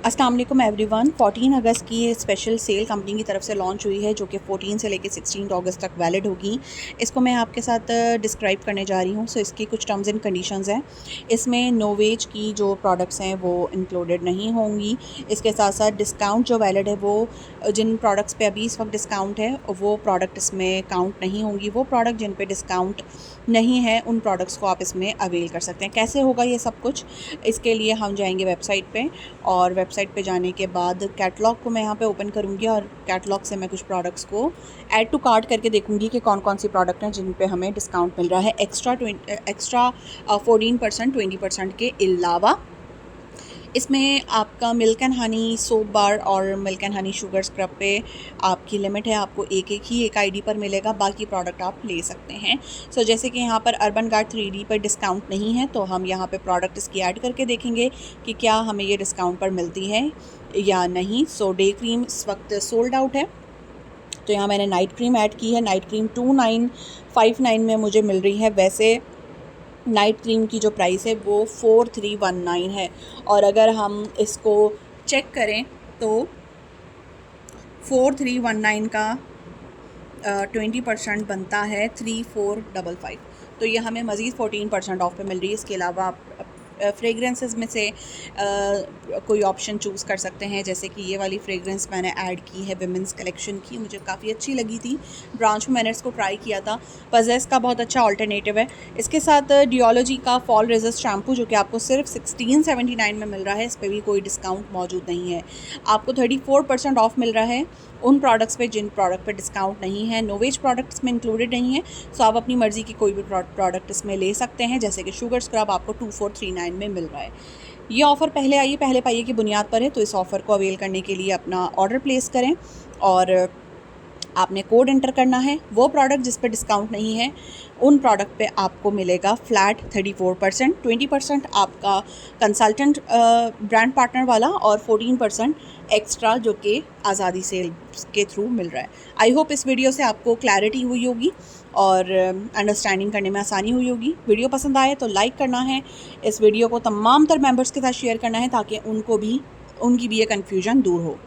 अस्सलाम वालेकुम एवरीवन। 14 अगस्त की ये स्पेशल सेल कंपनी की तरफ से लॉन्च हुई है जो कि 14 से लेकर 16 अगस्त तक वैलिड होगी। इसको मैं आपके साथ डिस्क्राइब करने जा रही हूँ। सो इसकी कुछ टर्म्स एंड कंडीशंस हैं। इसमें नो वेज की जो प्रोडक्ट्स हैं वो इंक्लूडेड नहीं होंगी। इसके साथ साथ डिस्काउंट जो वैलिड है वो जिन प्रोडक्ट्स पे अभी इस वक्त डिस्काउंट है वो प्रोडक्ट इसमें काउंट नहीं होंगी। वो प्रोडक्ट जिन पे डिस्काउंट नहीं है उन प्रोडक्ट्स को आप इसमें अवेल कर सकते हैं। कैसे होगा ये सब कुछ, इसके लिए हम जाएंगे वेबसाइट पे और वेबसाइट पे जाने के बाद कैटलॉग को मैं यहाँ पे ओपन करूँगी और कैटलॉग से मैं कुछ प्रोडक्ट्स को ऐड टू कार्ट करके देखूँगी कि कौन कौन सी प्रोडक्ट हैं जिन पे हमें डिस्काउंट मिल रहा है एक्स्ट्रा 14% 20% के अलावा। इसमें आपका milk and honey soap bar और milk and honey sugar scrub पे आपकी लिमिट है, आपको एक आईडी पर मिलेगा, बाकी प्रोडक्ट आप ले सकते हैं। सो जैसे कि यहाँ पर अर्बन गार्ड 3D पर डिस्काउंट नहीं है तो हम यहाँ पे प्रोडक्ट इसकी ऐड करके देखेंगे कि क्या हमें ये डिस्काउंट पर मिलती है या नहीं। सो डे क्रीम इस वक्त सोल्ड आउट है तो यहाँ मैंने नाइट क्रीम ऐड की है। नाइट क्रीम 2959 में मुझे मिल रही है। वैसे नाइट क्रीम की जो प्राइस है वो 4319 है और अगर हम इसको चेक करें तो 4319 का 20% बनता है 3455। तो ये हमें मज़ीद 14% ऑफ पे मिल रही है। इसके अलावा आप फ्रेगरेंसेस में से कोई ऑप्शन चूज़ कर सकते हैं। जैसे कि ये वाली फ्रेगरेंस मैंने ऐड की है विमेंस कलेक्शन की, मुझे काफ़ी अच्छी लगी थी। ब्रांच में मैंने इसको ट्राई किया था। पजेस का बहुत अच्छा ऑल्टरनेटिव है। इसके साथ डियोलॉजी का फॉल रेजिस्ट शैम्पू जो कि आपको सिर्फ 1679 में मिल रहा है, इस पर भी कोई डिस्काउंट मौजूद नहीं है। आपको 34% ऑफ मिल रहा है उन प्रोडक्ट्स पे जिन प्रोडक्ट पे डिस्काउंट नहीं है। नोवेज प्रोडक्ट्स में इंक्लूडेड नहीं है। सो आप अपनी मर्ज़ी की कोई भी प्रोडक्ट इसमें ले सकते हैं। जैसे कि शुगर स्क्रब आपको 2439 में मिल रहा है। ये ऑफ़र पहले पाइए की बुनियाद पर है, तो इस ऑफ़र को अवेल करने के लिए अपना ऑर्डर प्लेस करें और आपने कोड एंटर करना है। वो प्रोडक्ट जिस पर डिस्काउंट नहीं है उन प्रोडक्ट पे आपको मिलेगा फ्लैट 34%, 20% आपका कंसल्टेंट ब्रांड पार्टनर वाला और 14% एक्स्ट्रा जो कि आज़ादी सेल के थ्रू मिल रहा है। आई होप इस वीडियो से आपको क्लैरिटी हुई होगी और अंडरस्टैंडिंग करने में आसानी हुई होगी। वीडियो पसंद आए तो लाइक करना है, इस वीडियो को तमाम तर मेंबर्स के साथ शेयर करना है ताकि उनकी भी ये कन्फ्यूजन दूर हो।